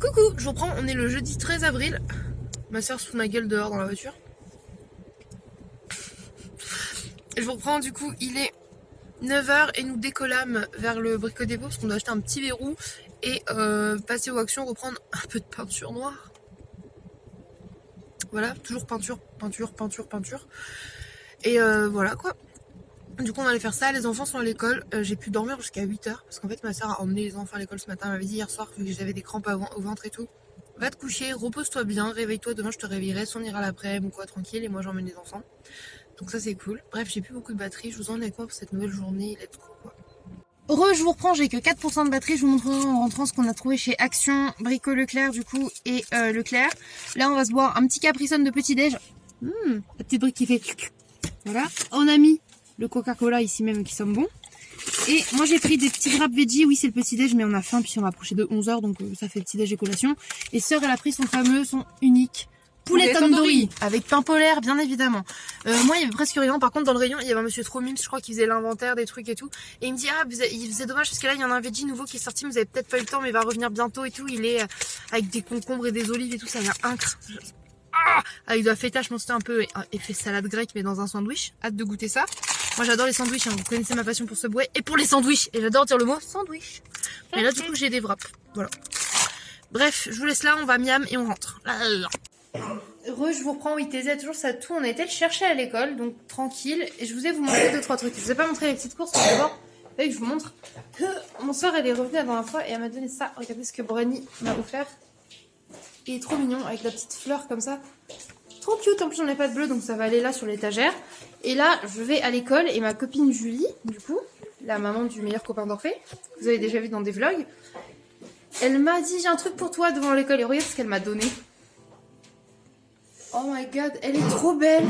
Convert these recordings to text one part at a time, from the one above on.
Coucou, je vous reprends, on est le jeudi 13 avril. Ma soeur se fout de ma gueule dehors dans la voiture. Je vous reprends, du coup, il est 9h et nous décollâmes vers le Brico-Dépôt parce qu'on doit acheter un petit verrou et passer aux actions, reprendre un peu de peinture noire. Voilà, toujours peinture. Et voilà quoi. Du coup on allait faire ça, les enfants sont à l'école, j'ai pu dormir jusqu'à 8h parce qu'en fait ma soeur a emmené les enfants à l'école ce matin, elle m'avait dit hier soir vu que j'avais des crampes au ventre et tout. Va te coucher, repose-toi bien, réveille-toi, demain je te réveillerai, soit on ira l'après-midi ou quoi tranquille et moi j'emmène les enfants. Donc ça c'est cool. Bref, j'ai plus beaucoup de batterie, je vous emmène avec moi pour cette nouvelle journée, let's go quoi. Heureux, je vous reprends, j'ai que 4% de batterie, je vous montrerai en rentrant ce qu'on a trouvé chez Action, Brico Leclerc du coup et Leclerc. Là on va se boire un petit Capri-Sun de petit-déj. La petite brique qui fait... Voilà, on a mis le Coca-Cola ici même qui sent bon. Et moi j'ai pris des petits wraps veggie, oui c'est le petit-déj mais on a faim puis on va approcher de 11h donc ça fait petit-déj et collation. Et sœur elle a pris son fameux, son unique poulet tandoori avec pain polaire bien évidemment. Moi il y avait presque rien, par contre dans le rayon il y avait un monsieur trop mimes je crois qui faisait l'inventaire des trucs et tout. Et il me dit ah c'est dommage parce que là il y en a un veggie nouveau qui est sorti, mais vous avez peut-être pas eu le temps mais il va revenir bientôt et tout. Il est avec des concombres et des olives et tout, ça a l'air incroyable. Avec de la feta, je pense que c'était un peu effet salade grecque mais dans un sandwich. Hâte de goûter ça. Moi j'adore les sandwichs, hein. Vous connaissez ma passion pour Subway et pour les sandwichs. Et j'adore dire le mot sandwich. Et là du coup j'ai des wraps. Voilà. Bref, je vous laisse là, on va miam et on rentre. Heureux, je vous reprends, oui, Thésée a toujours ça tout. On a été le chercher à l'école, donc tranquille. Et je vous ai montré 2-3 trucs. Je vous ai pas montré les petites courses, mais d'abord, je vous montre que mon soeur elle est revenue la dernière fois et elle m'a donné ça. Regardez ce que Brony m'a offert. Il est trop mignon avec la petite fleur comme ça. Trop cute, en plus j'en ai pas de bleu donc ça va aller là sur l'étagère. Et là je vais à l'école et ma copine Julie, du coup, la maman du meilleur copain d'Orphée, que vous avez déjà vu dans des vlogs, elle m'a dit j'ai un truc pour toi devant l'école et regarde ce qu'elle m'a donné. Oh my god, elle est trop belle.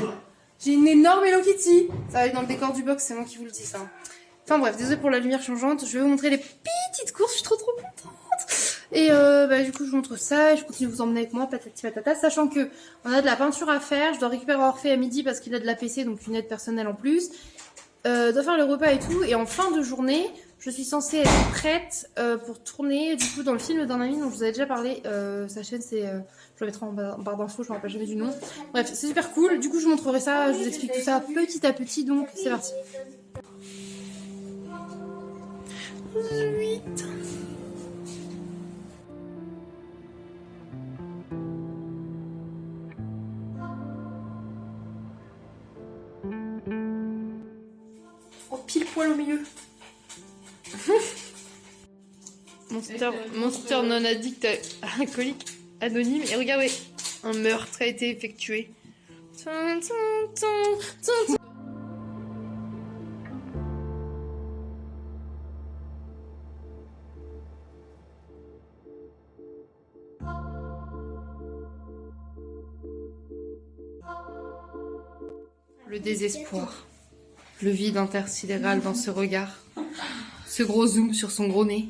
J'ai une énorme Hello Kitty. Ça va aller dans le décor du box, c'est moi qui vous le dis ça. Enfin bref, désolé pour la lumière changeante, je vais vous montrer les petites courses, je suis trop contente. Et du coup je vous montre ça et je continue de vous emmener avec moi patati patata, sachant que on a de la peinture à faire, je dois récupérer Orphée à midi parce qu'il a de la PC donc une aide personnelle en plus, dois faire le repas et tout, et en fin de journée je suis censée être prête pour tourner du coup dans le film d'un ami dont je vous avais déjà parlé, sa chaîne c'est, je le mettrai en barre d'infos, je me rappelle jamais du nom, bref c'est super cool, du coup je vous montrerai ça, je vous explique tout ça petit à petit, donc c'est parti. 8. Oh, pile poil au milieu. Monster non addict alcoolique anonyme. Et regardez, un meurtre a été effectué. Le désespoir. Le vide intersidéral dans ce regard. Ce gros zoom sur son gros nez.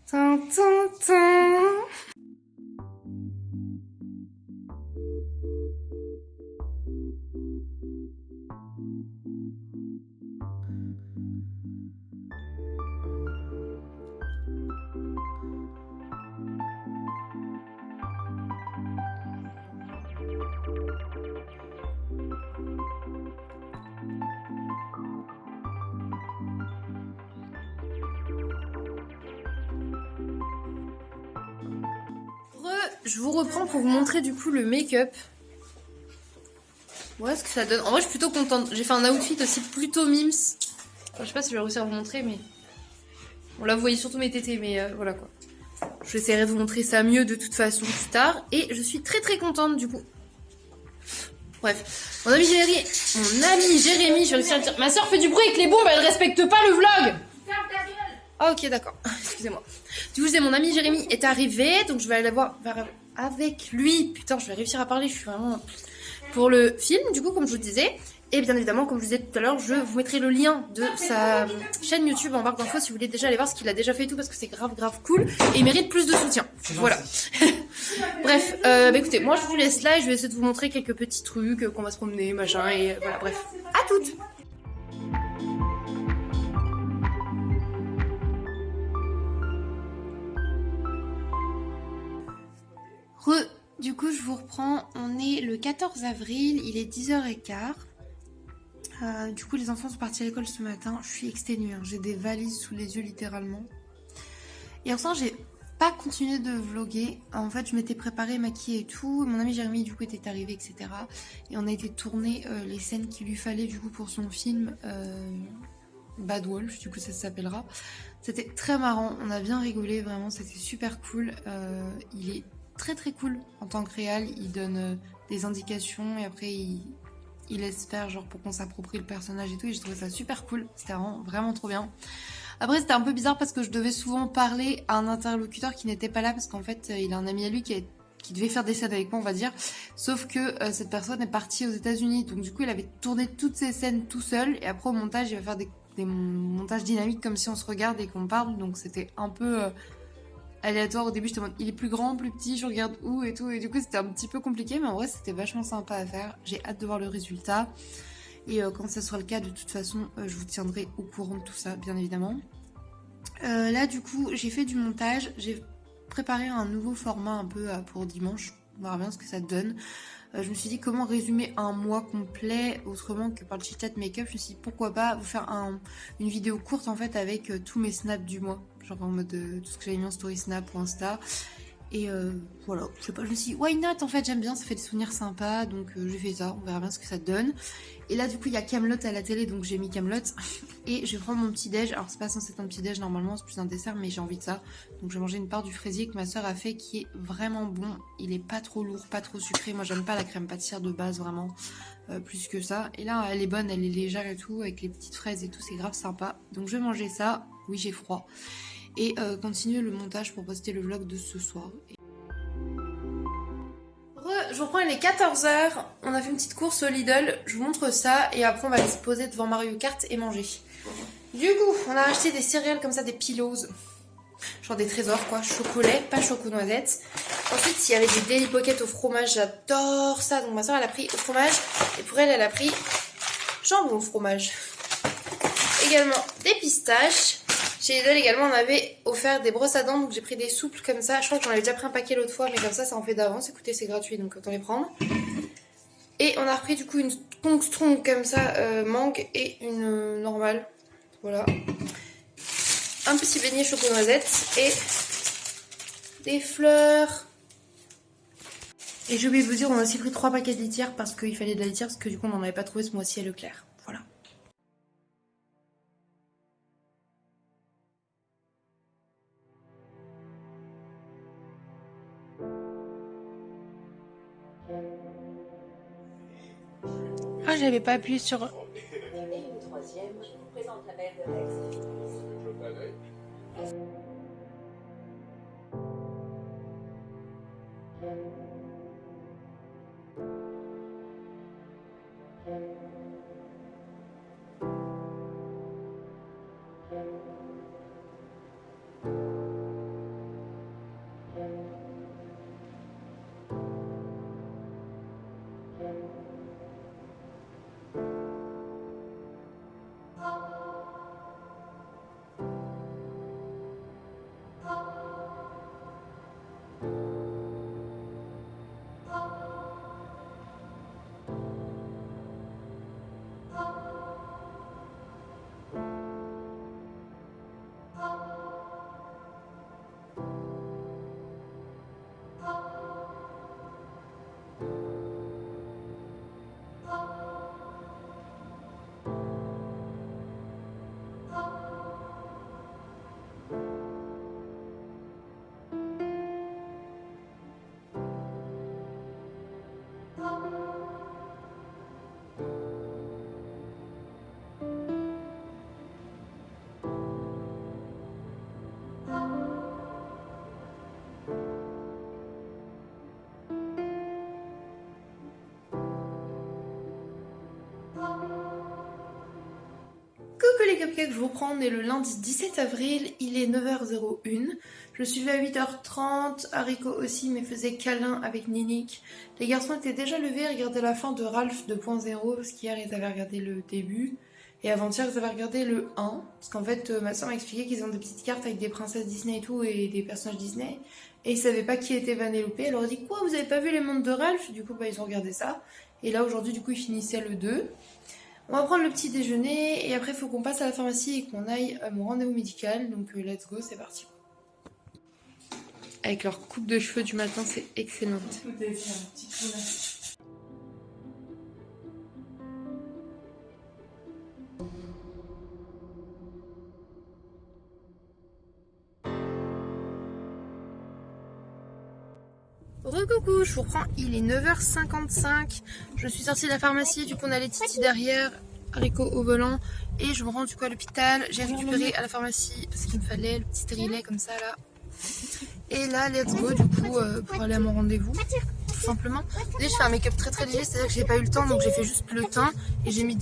Tin, tin, tin. Je vous reprends pour vous montrer du coup le make-up. Voilà ce que ça donne. En vrai je suis plutôt contente. J'ai fait un outfit aussi plutôt mimes. Enfin, je sais pas si je vais réussir à vous montrer mais... Bon là vous voyez surtout mes tétés mais voilà quoi. J'essaierai de vous montrer ça mieux de toute façon plus tard. Et je suis très contente du coup. Bref. Mon ami Jérémy, je vais réussir à le dire. Ma soeur fait du bruit avec les bombes, elle respecte pas le vlog. Ah ok d'accord, excusez-moi. Du coup c'est mon ami Jérémy est arrivé, donc je vais aller la voir avec lui. Putain je vais réussir à parler, je suis vraiment... Pour le film du coup comme je vous disais. Et bien évidemment comme je vous disais tout à l'heure, je vous mettrai le lien de sa chaîne YouTube en barre d'infos si vous voulez déjà aller voir ce qu'il a déjà fait et tout. Parce que c'est grave cool et il mérite plus de soutien. Voilà. Bref, écoutez, moi je vous laisse là et je vais essayer de vous montrer quelques petits trucs, qu'on va se promener, machin et voilà bref. À toutes. Du coup, je vous reprends. On est le 14 avril, il est 10h15. Du coup, les enfants sont partis à l'école ce matin. Je suis exténuée, hein. J'ai des valises sous les yeux littéralement. Et enfin, j'ai pas continué de vlogger. En fait, je m'étais préparée, maquillée et tout. Mon ami Jérémy, du coup, était arrivé, etc. Et on a été tourner les scènes qu'il lui fallait, du coup, pour son film Bad Wolf, du coup, ça s'appellera. C'était très marrant. On a bien rigolé, vraiment. C'était super cool. Il est très très cool en tant que réal. Il donne des indications et après, il laisse faire, genre, pour qu'on s'approprie le personnage et tout. Et j'ai trouvé ça super cool. C'était vraiment trop bien. Après, c'était un peu bizarre parce que je devais souvent parler à un interlocuteur qui n'était pas là parce qu'en fait, il a un ami à lui qui devait faire des scènes avec moi, on va dire. Sauf que cette personne est partie aux États-Unis. Donc, du coup, il avait tourné toutes ces scènes tout seul. Et après, au montage, il va faire des montages dynamiques comme si on se regarde et qu'on parle. Donc, c'était un peu aléatoire. Au début, j'étais en mode, il est plus grand, plus petit, je regarde où et tout. Et du coup, c'était un petit peu compliqué. Mais en vrai, c'était vachement sympa à faire. J'ai hâte de voir le résultat. Et quand ça sera le cas, de toute façon, je vous tiendrai au courant de tout ça, bien évidemment. Là, du coup, j'ai fait du montage. J'ai préparé un nouveau format un peu pour dimanche. On verra bien ce que ça donne. Je me suis dit comment résumer un mois complet autrement que par le chit-chat make-up. Je me suis dit pourquoi pas vous faire une vidéo courte en fait avec tous mes snaps du mois. Genre en mode tout ce que j'avais mis en story snap ou Insta. Et voilà, je sais pas, je me suis dit, why not en fait, j'aime bien, ça fait des souvenirs sympas, donc j'ai fait ça, on verra bien ce que ça donne. Et là du coup il y a Kaamelott à la télé, donc j'ai mis Kaamelott. Et je vais prendre mon petit déj, alors c'est pas censé être un petit déj normalement, c'est plus un dessert, mais j'ai envie de ça. Donc je vais manger une part du fraisier que ma soeur a fait qui est vraiment bon, il est pas trop lourd, pas trop sucré, moi j'aime pas la crème pâtissière de base vraiment, plus que ça. Et là elle est bonne, elle est légère et tout, avec les petites fraises et tout, c'est grave sympa. Donc je vais manger ça, oui j'ai froid. Et continuer le montage pour poster le vlog de ce soir. Je reprends, il est 14h, on a fait une petite course au Lidl, je vous montre ça et après on va aller se poser devant Mario Kart et manger. Du coup, on a acheté des céréales comme ça, des pillows, genre des trésors quoi, chocolat, pas choco-noisette. Ensuite, il y avait des Daily Pocket au fromage, j'adore ça, donc ma soeur elle a pris au fromage et pour elle, elle a pris jambon au fromage. Également des pistaches. Chez Lidl également, on avait offert des brosses à dents, donc j'ai pris des souples comme ça. Je crois que j'en avais déjà pris un paquet l'autre fois, mais comme ça en fait d'avance. Écoutez, c'est gratuit, donc autant les prendre. Et on a repris du coup une Kong Strong comme ça, mangue, et une normale. Voilà. Un petit beignet choco-noisette et des fleurs. Et j'ai oublié de vous dire, on a aussi pris 3 paquets de litière parce qu'il fallait de la litière, parce que du coup on n'en avait pas trouvé ce mois-ci à Leclerc. Voilà. Ah, j'avais pas appuyé sur... Et le troisième, je vous présente la mère de Rex. Coucou les cupcakes, je vous reprends, on est le lundi 17 avril, il est 9h01. Je suis levée à 8h30, Hariko aussi me faisait câlin avec Ninik. Les garçons étaient déjà levés, regardaient la fin de Ralph 2.0, parce qu'hier ils avaient regardé le début. Et avant-hier ils avaient regardé le 1, parce qu'en fait ma soeur m'a expliqué qu'ils ont des petites cartes avec des princesses Disney et tout, et des personnages Disney. Et ils savaient pas qui était Vanellope. Elle leur a dit quoi, vous avez pas vu les montres de Ralph? Du coup, bah, ils ont regardé ça. Et là, aujourd'hui, du coup, ils finissaient le 2. On va prendre le petit déjeuner. Et après, il faut qu'on passe à la pharmacie et qu'on aille à mon rendez-vous médical. Donc, let's go, c'est parti. Avec leur coupe de cheveux du matin, c'est excellent. Recoucou, je vous reprends, il est 9h55. Je suis sortie de la pharmacie, du coup on a les titis derrière, haricots au volant. Et je me rends du coup à l'hôpital. J'ai récupéré à la pharmacie parce qu'il me fallait le petit stérilet comme ça là. Et là, let's go du coup pour aller à mon rendez-vous. Tout simplement. Déjà, je fais un make-up très léger, c'est-à-dire que j'ai pas eu le temps, donc j'ai fait juste le teint. Et j'ai mis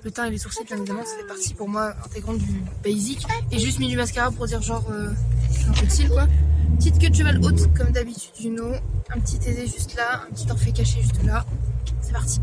le teint et les sourcils, bien évidemment, ça fait partie pour moi intégrante du basic. Et juste mis du mascara pour dire genre un peu de cils quoi. Petite queue de cheval haute comme d'habitude du no. Un petit aisé juste là, un petit orphée caché juste là. C'est parti.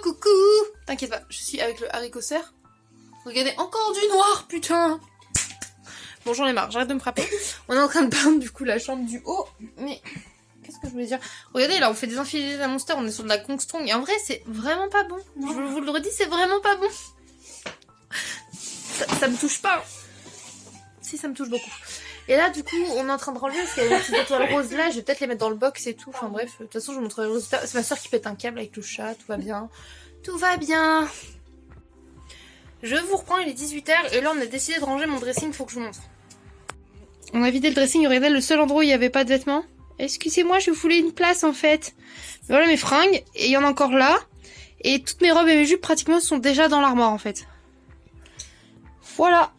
Coucou. T'inquiète pas, je suis avec le haricot serre. Regardez, encore du noir, putain. Bon, j'en ai marre, j'arrête de me frapper. On est en train de peindre du coup la chambre du haut. Mais qu'est-ce que je voulais dire? Regardez, là on fait des infilés à Monster, on est sur de la Kongstrong. Et en vrai, c'est vraiment pas bon. Non. Je vous le redis, c'est vraiment pas bon. Ça me touche pas. Si, ça me touche beaucoup. Et là, du coup, on est en train de renlever parce qu'il y a des petites étoiles roses là. Je vais peut-être les mettre dans le box et tout. Enfin bref, de toute façon, je vous montrerai le résultat. C'est ma soeur qui pète un câble avec le chat. Tout va bien. Tout va bien. Je vous reprends, il est 18h. Et là, on a décidé de ranger mon dressing. Faut que je vous montre. On a vidé le dressing. Regardez, le seul endroit où il n'y avait pas de vêtements. Excusez-moi, je voulais une place en fait. Voilà mes fringues. Et il y en a encore là. Et toutes mes robes et mes jupes pratiquement sont déjà dans l'armoire en fait. Voilà.